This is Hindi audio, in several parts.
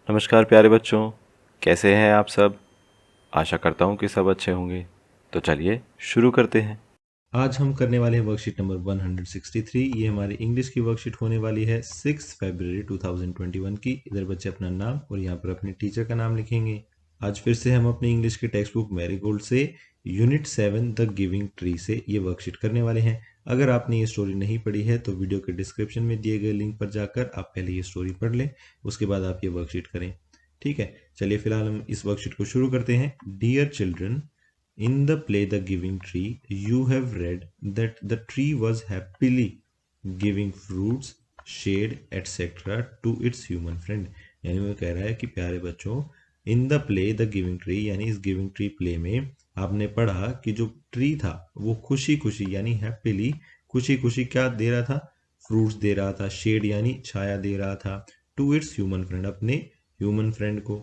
नमस्कार प्यारे बच्चों, कैसे हैं आप सब। आशा करता हूँ कि सब अच्छे होंगे। तो चलिए शुरू करते हैं। आज हम करने वाले हैं वर्कशीट नंबर 163। ये हमारी इंग्लिश की वर्कशीट होने वाली है 6 फरवरी 2021 की। इधर बच्चे अपना नाम और यहाँ पर अपने टीचर का नाम लिखेंगे। आज फिर से हम अपनी इंग्लिश की टेक्स्ट बुक मैरीगोल्ड से यूनिट 7 द गिविंग ट्री से ये वर्कशीट करने वाले हैं। अगर आपने ये स्टोरी नहीं पढ़ी है तो वीडियो के डिस्क्रिप्शन में दिए गए लिंक पर जाकर आप पहले ये स्टोरी पढ़ लें, उसके बाद आप ये वर्कशीट करें। ठीक है, चलिए फिलहाल हम इस वर्कशीट को शुरू करते हैं। Dear children, in the play The Giving Tree, you have read that the tree was happily giving fruits, shade, etc. to its human friend। यानी वो कह रहा है कि प्यारे बच्चों, in the play the giving tree यानी इस गिविंग ट्री प्ले में आपने पढ़ा कि जो ट्री था वो खुशी खुशी यानी हैप्पीली खुशी खुशी क्या दे रहा था, फ्रूट्स दे रहा था, शेड यानी छाया दे रहा था, टू इट्स ह्यूमन फ्रेंड अपने ह्यूमन फ्रेंड को।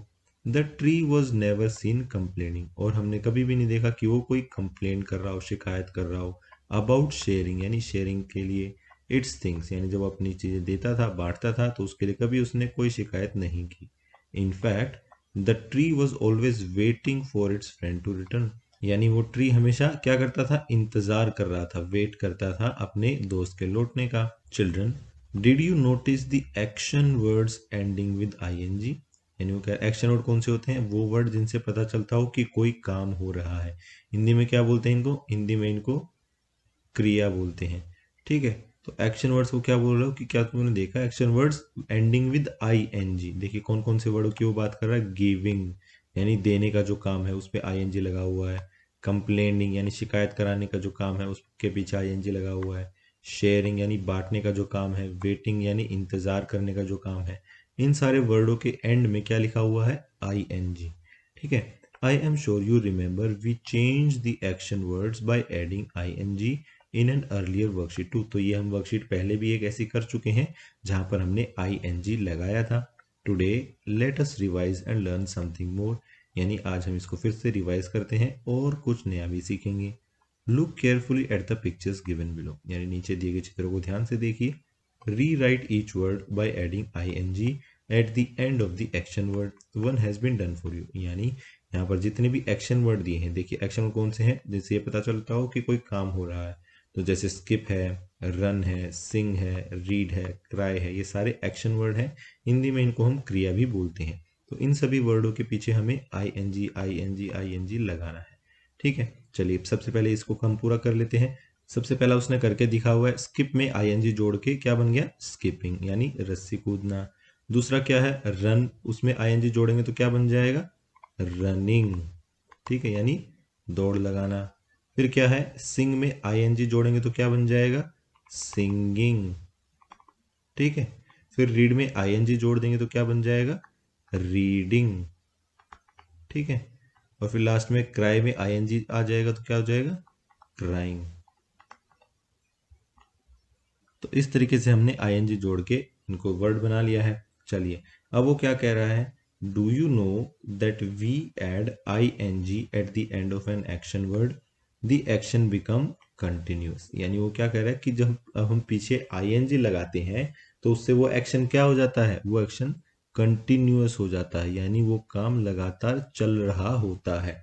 The tree was never seen complaining और हमने कभी भी नहीं देखा कि वो कोई कंप्लेन कर रहा हो, शिकायत कर रहा हो। अबाउट शेयरिंग यानी शेयरिंग के लिए, इट्स थिंग्स यानी जब अपनी चीज़ें देता था, बांटता था, तो उसके लिए कभी उसने कोई शिकायत नहीं की। In fact the tree was always waiting for its friend to return. यानी वो ट्री हमेशा क्या करता था, इंतजार कर रहा था, वेट करता था अपने दोस्त के लौटने का। Children, did you notice the action words ending with ING. यानी वो क्या, एक्शन वर्ड कौन से होते हैं, वो वर्ड जिनसे पता चलता हो कि कोई काम हो रहा है। हिंदी में क्या बोलते हैं इनको, हिंदी में इनको क्रिया बोलते हैं। ठीक है, तो एक्शन वर्ड्स को क्या बोल रहा हूँ कि क्या तुमने देखा action words ending with I N G. देखिए कौन कौन से वर्डों की वो बात कर रहा है। गिविंग यानी देने का जो काम है उस पर आई एन जी लगा हुआ है। कंप्लेनिंग यानी शिकायत कराने का जो काम है उसके पीछे आई एन जी लगा हुआ है। शेयरिंग यानी बांटने का जो काम है। वेटिंग यानी इंतजार करने का जो काम है। इन सारे वर्डों के एंड में क्या लिखा हुआ है, आई एन जी। ठीक है, I am sure you remember we change the action words by adding I N G in an earlier worksheet too. तो ये हम वर्कशीट पहले भी एक ऐसी कर चुके हैं जहां पर हमने आई एन जी लगाया था। Today let us revise and learn something more. यानी आज हम इसको फिर से रिवाइज करते हैं और कुछ नया भी सीखेंगे। Look carefully at the pictures given below. यानी नीचे दिए गए चित्रों को ध्यान से देखिए। Rewrite each word by adding I N G at the end of the action word one has been done for you. यानी यहाँ पर जितने भी एक्शन वर्ड दिए हैं, देखिए एक्शन वर्ड कौन से हैं, जिससे ये पता चलता हो कि कोई काम हो रहा है। तो जैसे स्किप है, रन है, सिंग है, रीड है, क्राई है, ये सारे एक्शन वर्ड हैं। हिंदी में इनको हम क्रिया भी बोलते हैं। तो इन सभी वर्डों के पीछे हमें I N G I N G I N G लगाना है। ठीक है, चलिए सबसे पहले इसको हम पूरा कर लेते हैं। सबसे पहला उसने करके दिखा हुआ है, स्किप में आई एन जी जोड़ के क्या बन गया, स्किपिंग यानी रस्सी कूदना। दूसरा क्या है, रन, उसमें आई एन जी जोड़ेंगे तो क्या बन जाएगा, रनिंग। ठीक है, यानी दौड़ लगाना। फिर क्या है, सिंग में आईएनजी जोड़ेंगे तो क्या बन जाएगा, सिंगिंग। ठीक है, फिर रीड में आईएनजी जोड़ देंगे तो क्या बन जाएगा, रीडिंग। ठीक है, और फिर लास्ट में क्राई में आईएनजी आ जाएगा तो क्या हो जाएगा, क्राइंग। तो इस तरीके से हमने आईएनजी जोड़ के इनको वर्ड बना लिया है। चलिए अब वो क्या कह रहा है, do you know that we add I N G at the end of an action word the action become continuous. यानी वो क्या कह रहा है कि जब अब हम पीछे आई एन जी लगाते हैं तो उससे वो एक्शन क्या हो जाता है, वो एक्शन कंटिन्यूस हो जाता है, यानी वो काम लगातार चल रहा होता है।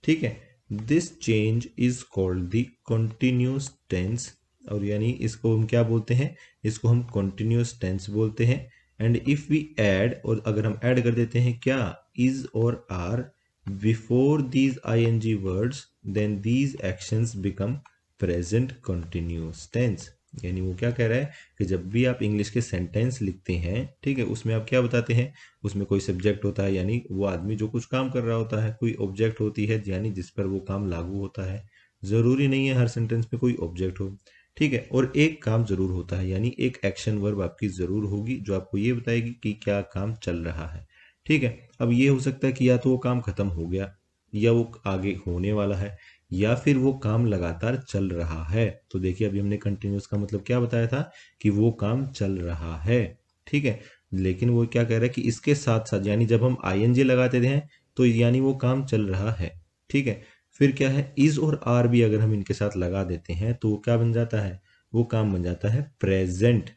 ठीक है, this change is called the continuous tense. और यानी इसको हम क्या बोलते हैं, इसको हम कॉन्टिन्यूस टेंस बोलते हैं। एंड इफ वी ऐड, और अगर हम ऐड कर देते हैं क्या, इज और are before these I N G words then these actions become present continuous tense. यानी वो क्या कह रहा है कि जब भी आप इंग्लिश के सेंटेंस लिखते हैं, ठीक है, उसमें आप क्या बताते हैं, उसमें कोई सब्जेक्ट होता है यानी वो आदमी जो कुछ काम कर रहा होता है, कोई ऑब्जेक्ट होती है यानी जिस पर वो काम लागू होता है। जरूरी नहीं है हर सेंटेंस में कोई ऑब्जेक्ट हो। ठीक है, और एक काम जरूर होता है, यानी एक एक्शन वर्ब आपकी जरूर होगी जो आपको ये बताएगी कि क्या काम चल रहा है। ठीक है, अब ये हो सकता है कि या तो वो काम खत्म हो गया, या वो आगे होने वाला है, या फिर वो काम लगातार चल रहा है। तो देखिए अभी हमने कंटिन्यूस का मतलब क्या बताया था, कि वो काम चल रहा है। ठीक है, लेकिन वो क्या कह रहा है कि इसके साथ साथ, यानी जब हम आईएनजी लगाते हैं तो यानी वो काम चल रहा है। ठीक है, फिर क्या है, इज और आर भी अगर हम इनके साथ लगा देते हैं तो वो क्या बन जाता है, वो काम बन जाता है प्रेजेंट।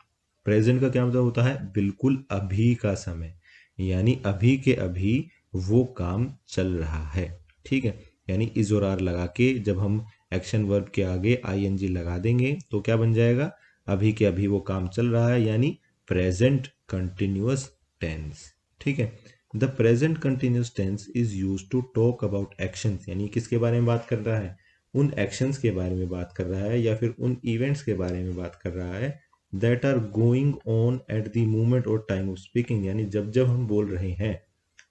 प्रेजेंट का क्या मतलब होता है, बिल्कुल अभी का समय। यानी अभी के अभी वो काम चल रहा है। ठीक है, यानी इज और आर लगा के जब हम एक्शन वर्ब के आगे आईएनजी लगा देंगे तो क्या बन जाएगा, अभी के अभी वो काम चल रहा है, यानी प्रेजेंट कंटिन्यूअस टेंस। ठीक है, the present continuous tense is use to talk about actions, यानी किसके बारे में बात कर रहा है, उन एक्शंस के बारे में बात कर रहा है या फिर उन इवेंट्स के बारे में बात कर रहा है that are going on at the moment और टाइम ऑफ स्पीकिंग, यानी जब जब हम बोल रहे हैं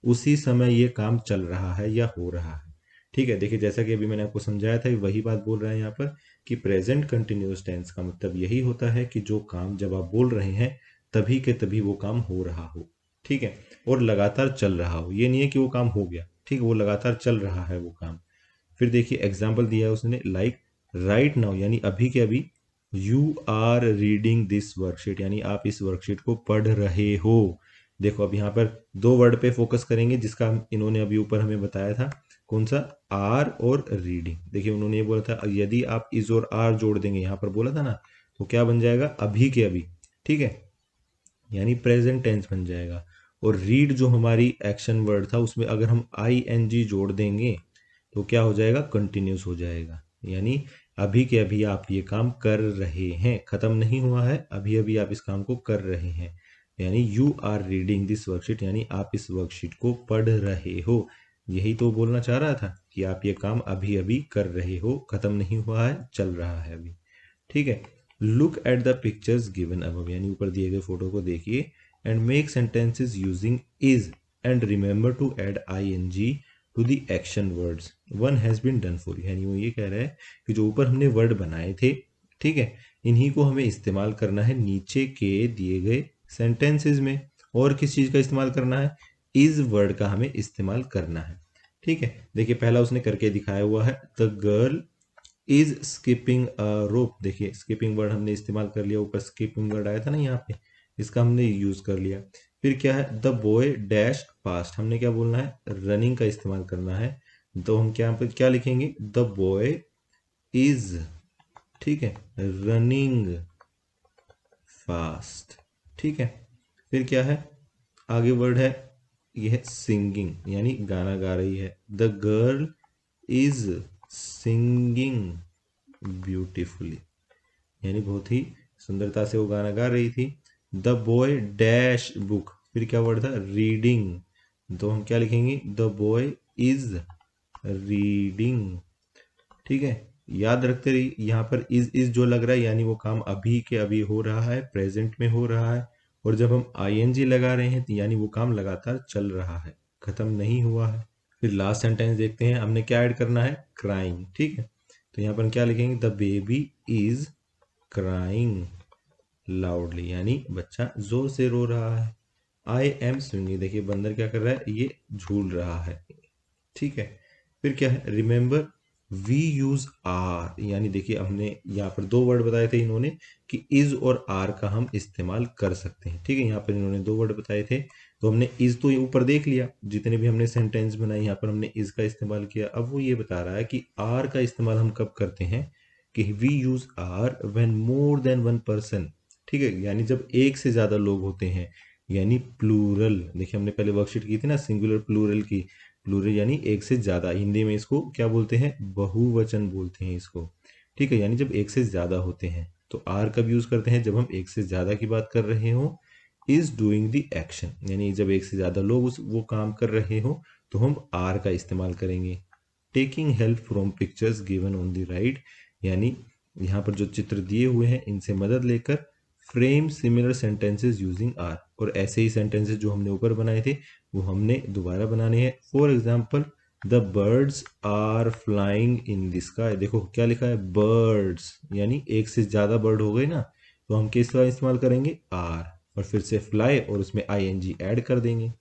उसी समय ये काम चल रहा है या हो रहा है। ठीक है, देखिए जैसा कि अभी मैंने आपको समझाया था वही बात बोल रहा है यहाँ पर कि प्रेजेंट कंटिन्यूअस टेंस का मतलब यही होता है कि जो काम जब आप बोल रहे हैं तभी के तभी वो काम हो रहा हो। ठीक है, और लगातार चल रहा हो, ये नहीं है कि वो काम हो गया, ठीक है, वो लगातार चल रहा है वो काम। फिर देखिए एग्जाम्पल दिया है उसने, लाइक राइट नाउ, यानी अभी के अभी, you are reading this worksheet, यानी आप इस वर्कशीट को पढ़ रहे हो। देखो अब यहाँ पर दो वर्ड पे फोकस करेंगे जिसका इन्होंने अभी ऊपर हमें बताया था, कौन सा, आर और रीडिंग। देखिए उन्होंने ये बोला था यदि आप इज और आर जोड़ देंगे, यहाँ पर बोला था ना, तो क्या बन जाएगा, अभी के अभी। ठीक है, यानी प्रेजेंट टेंस बन जाएगा। और रीड जो हमारी एक्शन वर्ड था उसमें अगर हम आई एन जी जोड़ देंगे तो क्या हो जाएगा, कंटिन्यूस हो जाएगा, यानी अभी के अभी आप ये काम कर रहे हैं, खत्म नहीं हुआ है, अभी अभी आप इस काम को कर रहे हैं। यानी you are reading this worksheet, यानी आप इस वर्कशीट को पढ़ रहे हो। यही तो बोलना चाह रहा था कि आप ये काम अभी अभी कर रहे हो, खत्म नहीं हुआ है, चल रहा है अभी। ठीक है, look at the pictures given above, यानी ऊपर दिए गए फोटो को देखिए, and make sentences using is and remember to add ING to the action words one has been done for, यानी वो ये कह रहा है कि जो ऊपर हमने वर्ड बनाए थे, ठीक है, इन्हीं को हमें इस्तेमाल करना है नीचे के दिए गए सेंटेंसेस में। और किस चीज का इस्तेमाल करना है, इज वर्ड का हमें इस्तेमाल करना है। ठीक है, देखिए पहला उसने करके दिखाया हुआ है, the girl is skipping rope. देखिए स्किपिंग वर्ड हमने इस्तेमाल कर लिया, ऊपर स्किपिंग वर्ड आया था ना यहाँ पे, इसका हमने यूज कर लिया। फिर क्या है, द बॉय डैश पास्ट, हमने क्या बोलना है, रनिंग का इस्तेमाल करना है, तो हम क्या पे क्या लिखेंगे, द बॉय इज, ठीक है, रनिंग फास्ट। ठीक है, फिर क्या है, आगे वर्ड है, यह है सिंगिंग, यानी गाना गा रही है, the girl is singing beautifully, यानी बहुत ही सुंदरता से वो गाना गा रही थी। द बॉय डैश बुक, फिर क्या वर्ड था, रीडिंग, तो हम क्या लिखेंगे, द बॉय इज रीडिंग। ठीक है, याद रखते रहिए यहाँ पर इज जो लग रहा है यानी वो काम अभी के अभी हो रहा है, प्रेजेंट में हो रहा है। और जब हम आईएनजी लगा रहे हैं तो यानी वो काम लगातार चल रहा है, खत्म नहीं हुआ है। फिर लास्ट सेंटेंस देखते हैं, हमने क्या ऐड करना है, क्राइंग। ठीक है, तो यहाँ पर हम क्या लिखेंगे, the baby is crying loudly, यानी बच्चा जोर से रो रहा है। आई एम स्विंगिंग, देखिए बंदर क्या कर रहा है, ये झूल रहा है। ठीक है, फिर क्या है, रिमेंबर वी यूज आर, यानी देखिए हमने यहाँ पर दो वर्ड बताए थे इन्होंने कि इज और आर का हम इस्तेमाल कर सकते हैं। ठीक है, यहाँ पर इन्होंने दो वर्ड बताए थे, तो हमने इज तो ये ऊपर देख लिया, जितने भी हमने सेंटेंस बनाए यहाँ पर हमने इज का इस्तेमाल किया। अब वो ये बता रहा है कि आर का इस्तेमाल हम कब करते हैं, कि we use are when more than one person. ठीक है, यानी जब एक से ज्यादा लोग होते हैं, यानी प्लूरल। देखिए हमने पहले वर्कशीट की थी ना सिंगुलर प्लूरल की, प्लूरल यानी एक से ज्यादा, हिंदी में इसको क्या बोलते हैं, बहुवचन बोलते हैं इसको। ठीक है, यानी जब एक से ज्यादा होते हैं तो आर कब यूज करते हैं, जब हम एक से ज्यादा की बात कर रहे हो। इज डूइंग द एक्शन, यानी जब एक से ज्यादा लोग उस वो काम कर रहे हो तो हम आर का इस्तेमाल करेंगे। Taking help from pictures given on the right, यानी यहाँ पर जो चित्र दिए हुए हैं इनसे मदद लेकर frame similar sentences using are, और ऐसे ही सेंटेंसेस जो हमने ऊपर बनाए थे वो हमने दोबारा बनाने हैं। For example, the birds are flying in the sky, देखो क्या लिखा है, बर्ड्स, यानी एक से ज्यादा बर्ड हो गए ना, तो हम किसका इस्तेमाल करेंगे, आर, और फिर से फ्लाई और उसमें आई एन जी ऐड कर देंगे।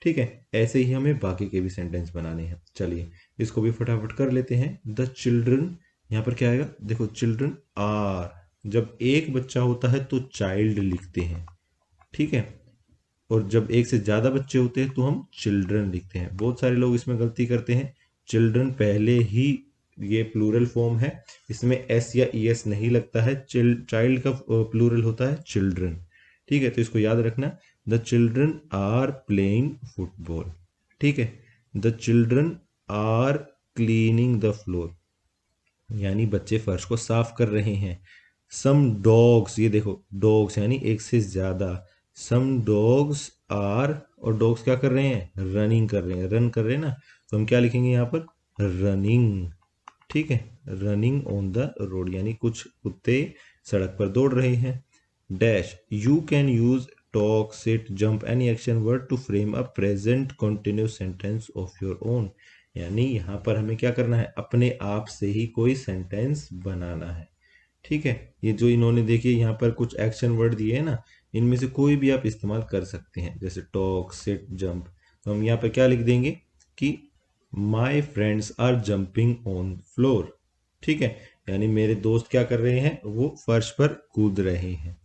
ठीक है, ऐसे ही हमें बाकी के भी सेंटेंस बनाने हैं। चलिए इसको भी फटाफट कर लेते हैं। द चिल्ड्रन, यहाँ पर क्या आएगा, देखो चिल्ड्रन आर, जब एक बच्चा होता है तो चाइल्ड लिखते हैं। ठीक है, और जब एक से ज्यादा बच्चे होते हैं तो हम चिल्ड्रन लिखते हैं। बहुत सारे लोग इसमें गलती करते हैं, चिल्ड्रन पहले ही, ये प्लूरल फॉर्म है, इसमें एस या ई एस नहीं लगता है, चाइल्ड का प्लूरल होता है चिल्ड्रन। ठीक है, तो इसको याद रखना, the children are playing football. ठीक है, the children are cleaning the floor, यानी बच्चे फर्श को साफ कर रहे हैं। सम डॉग्स, ये देखो डॉग्स यानी एक से ज्यादा, सम डॉग्स आर, और डॉग्स क्या कर रहे हैं, रनिंग कर रहे हैं, रन कर रहे हैं ना, तो हम क्या लिखेंगे यहाँ पर, रनिंग। ठीक है, रनिंग ऑन द रोड, यानी कुछ कुत्ते सड़क पर दौड़ रहे हैं। Dash, you can use talk, sit, jump any action word to frame a present continuous sentence of your own, यानी यहाँ पर हमें क्या करना है, अपने आप से ही कोई सेंटेंस बनाना है। ठीक है, ये जो इन्होंने देखिए यहाँ पर कुछ एक्शन वर्ड दिए हैं ना, इनमें से कोई भी आप इस्तेमाल कर सकते हैं, जैसे टॉक, सिट, जंप। तो हम यहाँ पर क्या लिख देंगे कि my friends are jumping on floor. ठीक है, यानी मेरे दोस्त क्या कर रहे हैं, वो फर्श पर कूद रहे हैं।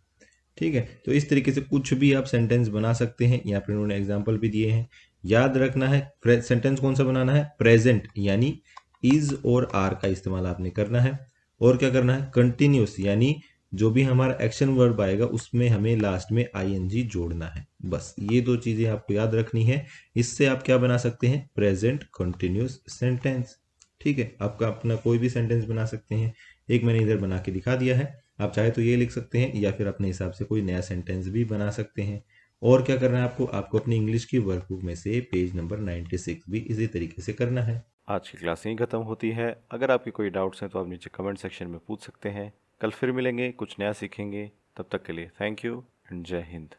ठीक है, तो इस तरीके से कुछ भी आप सेंटेंस बना सकते हैं। यहाँ पर उन्होंने एग्जाम्पल भी दिए हैं। याद रखना है सेंटेंस कौन सा बनाना है, प्रेजेंट, यानी इज और आर का इस्तेमाल आपने करना है। और क्या करना है, कंटिन्यूस, यानी जो भी हमारा एक्शन वर्ब आएगा उसमें हमें लास्ट में आईएनजी जोड़ना है। बस ये दो चीजें आपको याद रखनी है। इससे आप क्या बना सकते हैं, प्रेजेंट कंटिन्यूस सेंटेंस। ठीक है, आपका अपना कोई भी सेंटेंस बना सकते हैं। एक मैंने इधर बना के दिखा दिया है, आप चाहे तो ये लिख सकते हैं या फिर अपने हिसाब से कोई नया सेंटेंस भी बना सकते हैं। और क्या करना है आपको, आपको अपनी इंग्लिश की वर्कबुक में से पेज नंबर 96 भी इसी तरीके से करना है। आज की क्लास यहीं खत्म होती है। अगर आपके कोई डाउट्स हैं तो आप नीचे कमेंट सेक्शन में पूछ सकते हैं। कल फिर मिलेंगे, कुछ नया सीखेंगे। तब तक के लिए थैंक यू एंड जय हिंद।